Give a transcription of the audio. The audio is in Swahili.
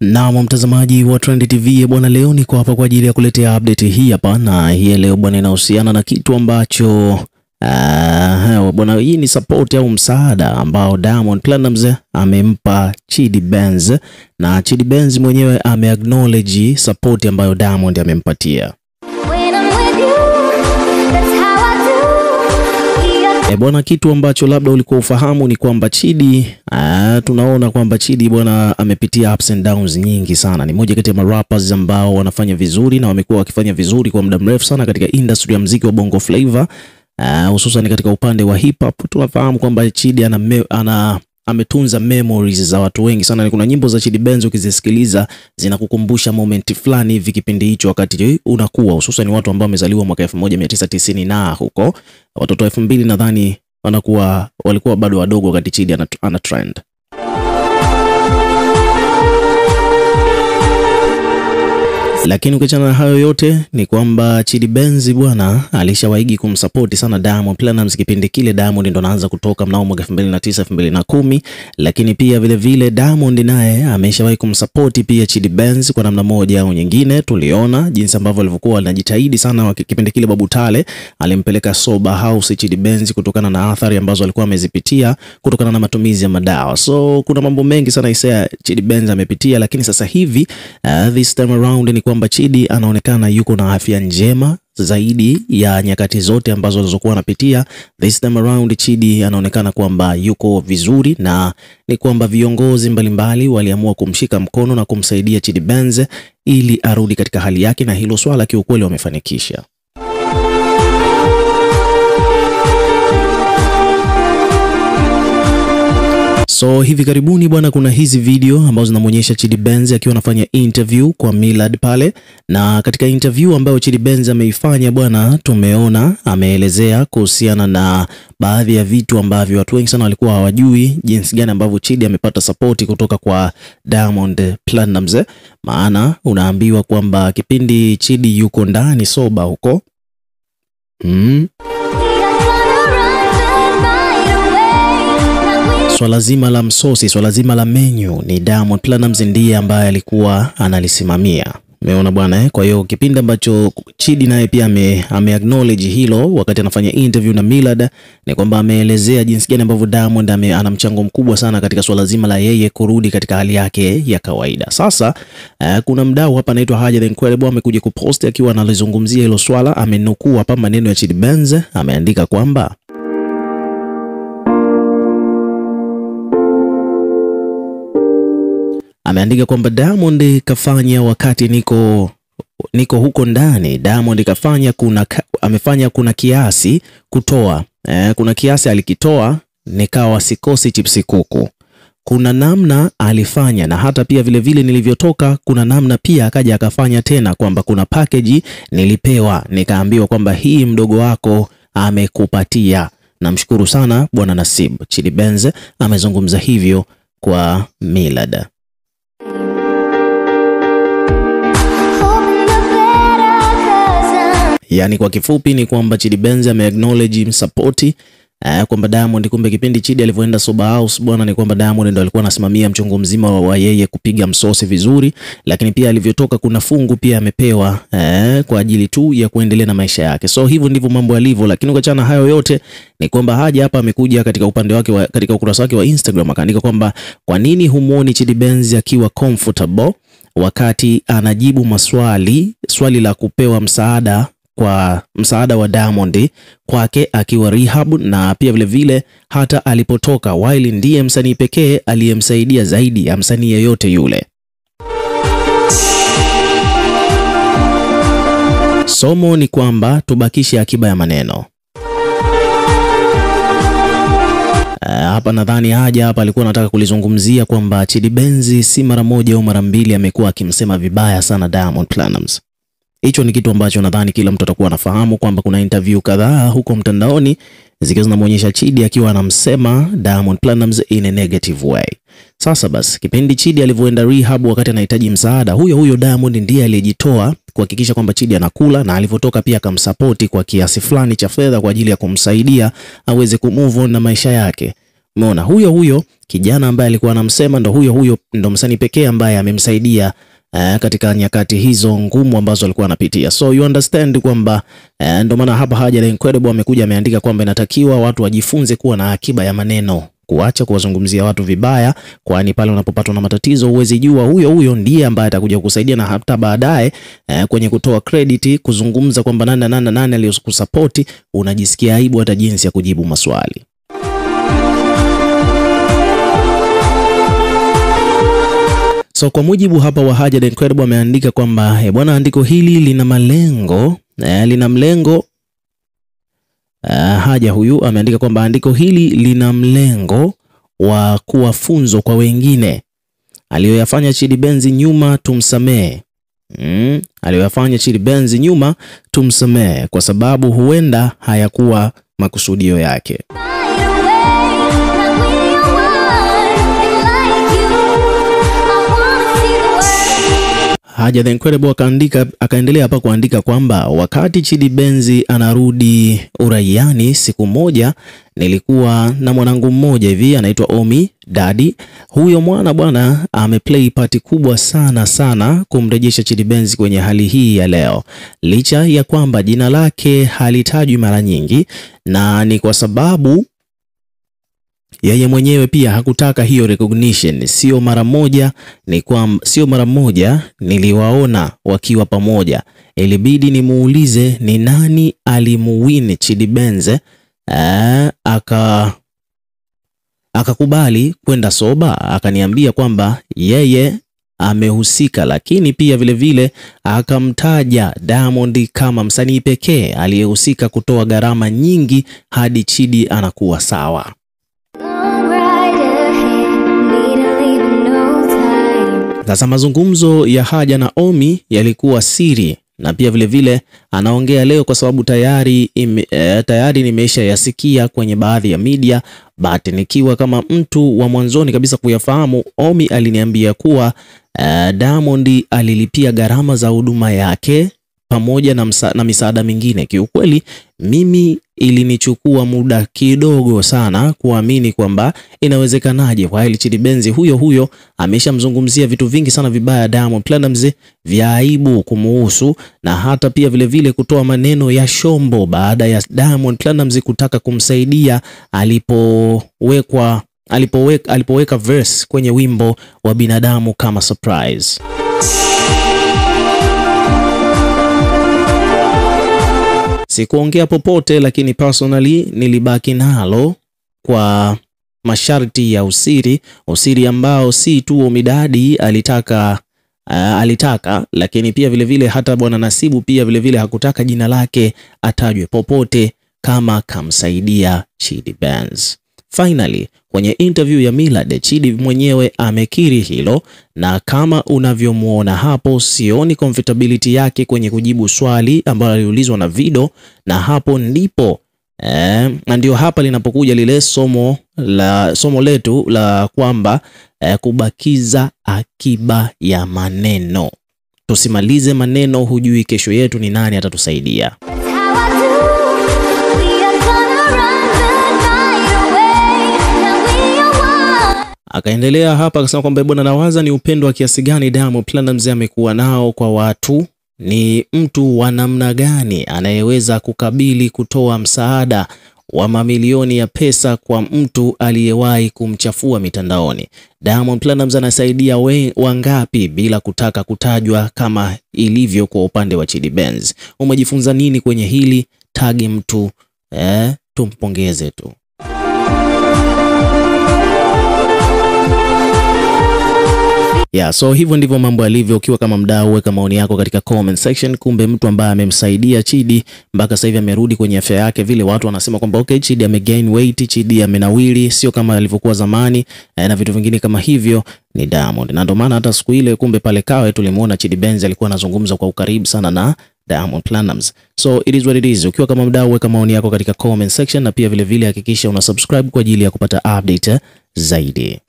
Na mtazamaji wa Trend TV bwana, leo niko hapa kwa ajili ya kuletea update hii hapa, na hii leo bwana inahusiana na kitu ambacho bwana, hii ni support au msaada ambao Diamond Platnumz amempa Chidi Benz, na Chidi Benz mwenyewe ameacknowledge support ambayo Diamond amempatia. Bwana, kitu ambacho labda ulikuwa ufahamu ni kwamba Chidi tunaona kwamba Chidi bwana amepitia ups and downs nyingi sana. Ni moja kati ya rappers ambao wanafanya vizuri na wamekuwa wakifanya vizuri kwa muda mrefu sana katika industry ya muziki wa Bongo Flava, hususan katika upande wa hip hop. Tunafahamu kwamba Chidi ametunza memories za watu wengi sana. Kuna nyimbo za Chidi Benz ukizisikiliza zinakukumbusha moment fulani hivi kipindi hicho wakati unakuwa, hususan watu ambao wamezaliwa mwaka 1990 na huko watoto 2000 nadhani walikuwa bado wadogo wakati Chidi ana trend. Lakini ukiachana na hayo yote ni kwamba Chidi Benz bwana alishawahi kumsupport sana Diamond Platnumz kipindi kile Diamond ndo anaanza kutoka mnamo mwaka 2009 2010, lakini pia vile vile Diamond naye ameshawahi kumsupport pia Chidi Benz kwa namna moja au nyingine. Tuliona jinsi ambavyo alivyokuwa anajitahidi sana kipindi kile. Babu Tale alimpeleka sober house Chidi Benz kutokana na athari ambazo alikuwa amezipitia kutokana na matumizi ya madawa. So kuna mambo mengi sana Isaya Chidi Benz amepitia, lakini sasa hivi this time around ni kwamba Chidi anaonekana yuko na afya njema zaidi ya nyakati zote ambazo alizokuwa anapitia. This time around Chidi anaonekana kwamba yuko vizuri, na ni kwamba viongozi mbalimbali waliamua kumshika mkono na kumsaidia Chidi Benz ili arudi katika hali yake, na hilo swala kiukweli wamefanikisha. So hivi karibuni bwana, kuna hizi video ambazo zinamuonyesha Chidi Benz akiwa anafanya interview kwa Millard pale, na katika interview ambayo Chidi Benz ameifanya bwana, tumeona ameelezea kuhusiana na baadhi ya vitu ambavyo watu wengi sana walikuwa hawajui, jinsi gani ambavyo Chidi amepata support kutoka kwa Diamond Platnumz. Maana unaambiwa kwamba kipindi Chidi yuko ndani soba huko swala zima la msosi, swala zima la menu ni Diamond Platnumz ndiye ambaye alikuwa analisimamia. Umeona bwana Kwa hiyo kipindi ambacho Chidi naye pia acknowledge hilo wakati anafanya interview na Millard, ni kwamba ameelezea jinsi gani ambavyo Diamond ana mchango mkubwa sana katika swala zima la yeye kurudi katika hali yake ya kawaida. Sasa kuna mdau hapa anaitwa Haja the Incredible amekuja kupost akiwa analizungumzia hilo swala. Amenukuu hapa maneno ya Chidi Benz, ameandika kwamba Diamond kafanya wakati niko huko ndani. Diamond amefanya kuna kiasi kutoa. Kuna kiasi alikitoa nikawa sikosi chipsi kuku. Kuna namna alifanya, na hata pia vile vile nilivyotoka kuna namna pia akaja akafanya tena, kwamba kuna package nilipewa nikaambiwa kwamba hii mdogo wako amekupatia. Namshukuru sana bwana Nasib. Chidi Benz amezungumza hivyo kwa Millard. Yani kwa kifupi ni kwamba Chidi Benz ameacknowledge support kwamba Diamond, kumbe kipindi Chidi alivyoenda sober house bwana, ni kwamba Diamond ndo alikuwa anasimamia mchongo mzima wa yeye kupiga msosi vizuri, lakini pia alivyotoka kuna fungu pia amepewa kwa ajili tu ya kuendelea na maisha yake. So hivyo ndivyo mambo yalivyo. Lakini ukachana hayo yote ni kwamba Haja hapa amekuja katika upande wake katika ukurasa wake wa Instagram akaandika kwamba kwa nini humuoni Chidi Benz akiwa comfortable wakati anajibu swali la kupewa msaada wa Diamond kwake akiwa rehab, na pia vile vile hata alipotoka, while ndiye msanii pekee aliyemsaidia zaidi ya msanii yeyote yule. Somo ni kwamba tubakishe akiba ya maneno. Hapa nadhani Haja hapa alikuwa anataka kulizungumzia kwamba Chidi Benz si mara moja au mara mbili amekuwa akimsema vibaya sana Diamond Platnumz. Hicho ni kitu ambacho nadhani kila mtu atakuwa anafahamu, kwamba kuna interview kadhaa huko mtandaoni zikiwa zinamuonyesha Chidi akiwa anamsema Diamond Platnumz in a negative way. Sasa basi kipindi Chidi alivyoenda rehab wakati anahitaji msaada, huyo Diamond ndiye aliyejitoa kuhakikisha kwamba Chidi anakula, na alivyotoka pia akamsupport kwa kiasi fulani cha fedha kwa ajili ya kumsaidia aweze kumove on na maisha yake. Umeona, huyo kijana ambaye alikuwa anamsema ndo huyo ndo msanii pekee ambaye amemsaidia katika nyakati hizo ngumu ambazo alikuwa anapitia. So you understand kwamba ndo maana hapa Haja the Incredible amekuja ameandika kwamba inatakiwa watu wajifunze kuwa na akiba ya maneno, kuacha kuwazungumzia watu vibaya, kwani pale unapopatwa na matatizo huwezi jua huyo ndiye ambaye atakuja kukusaidia, na hata baadaye kwenye kutoa credit kuzungumza kwamba nani aliyokusupport, unajisikia aibu hata jinsi ya kujibu maswali. So kwa mujibu hapa wa Haja the Incredible ameandika kwamba bwana, andiko hili lina mlengo Haja huyu ameandika kwamba andiko hili lina mlengo wa kuwa funzo kwa wengine. Aliyoyafanya Chidi Benz nyuma tumsamee. Aliyoyafanya Chidi Benz nyuma tumsamee kwa sababu huenda hayakuwa makusudio yake. Haja the Incredible akaendelea hapa kuandika kwamba wakati Chidi Benz anarudi uraiani, siku moja nilikuwa na mwanangu mmoja hivi anaitwa Omi Daddy. Huyo mwana bwana ameplay part kubwa sana kumrejesha Chidi Benz kwenye hali hii ya leo, licha ya kwamba jina lake halitajwi mara nyingi, na ni kwa sababu yeye mwenyewe pia hakutaka hiyo recognition. Sio mara moja niliwaona wakiwa pamoja, ilibidi nimuulize ni nani alimuwin Chidi Benz, akakubali kwenda soba, akaniambia kwamba yeye amehusika, lakini pia vile akamtaja Diamond kama msanii pekee aliyehusika kutoa gharama nyingi hadi Chidi anakuwa sawa. Sasa mazungumzo ya Haja na Omi yalikuwa siri, na pia vile anaongea leo kwa sababu tayari nimeisha yasikia kwenye baadhi ya media, but nikiwa kama mtu wa mwanzoni kabisa kuyafahamu. Omi aliniambia kuwa Diamond alilipia gharama za huduma yake pamoja na misaada mingine. Kiukweli mimi ilinichukua muda kidogo sana kuamini kwamba inawezekanaje kwa hili Chidi Benz huyo ameshamzungumzia vitu vingi sana vibaya Diamond Platnumz vya aibu kumuhusu, na hata pia vile kutoa maneno ya shombo baada ya Diamond Platnumz kutaka kumsaidia alipoweka verse kwenye wimbo wa Binadamu kama surprise. Sikuongea popote, lakini personally nilibaki nalo kwa masharti ya usiri ambao si tu Omi Daddy alitaka, lakini pia vile hata bwana Nasibu pia vile hakutaka jina lake atajwe popote kama kamsaidia Chidi Benz. Finally, kwenye interview ya Millard, Chidi mwenyewe amekiri hilo, na kama unavyomuona hapo, sioni comfortability yake kwenye kujibu swali ambalo aliulizwa na Video, na hapo ndipo na ndio hapa linapokuja lile somo letu la kwamba kubakiza akiba ya maneno. Tusimalize maneno, hujui kesho yetu ni nani atatusaidia. Akaendelea hapa akasema kwamba bwana, nawaza ni upendo wa kiasi gani Diamond Platnumz amekuwa nao kwa watu. Ni mtu wa namna gani anayeweza kukabili kutoa msaada wa mamilioni ya pesa kwa mtu aliyewahi kumchafua mitandaoni. Diamond Platnumz anasaidia wangapi bila kutaka kutajwa kama ilivyo kwa upande wa Chidi Benz? Umejifunza nini kwenye hili? Tagi mtu tumpongeze tu. So hivyo ndivyo mambo yalivyo. Ukiwa kama mdau, weka maoni yako katika comment section. Kumbe mtu ambaye amemsaidia Chidi mpaka sasa hivi amerudi kwenye afya yake, vile watu wanasema kwamba okay, Chidi amegain weight, Chidi amenawili, sio kama alivyokuwa zamani, na vitu vingine kama hivyo, ni Diamond. Na ndio maana hata siku ile kumbe pale Kawe tulimuona Chidi Benz alikuwa anazungumza kwa ukaribu sana na Diamond Platnumz. So it is what it is. Ukiwa kama mdau, weka maoni yako katika comment section, na pia vile hakikisha una subscribe kwa ajili ya kupata update zaidi.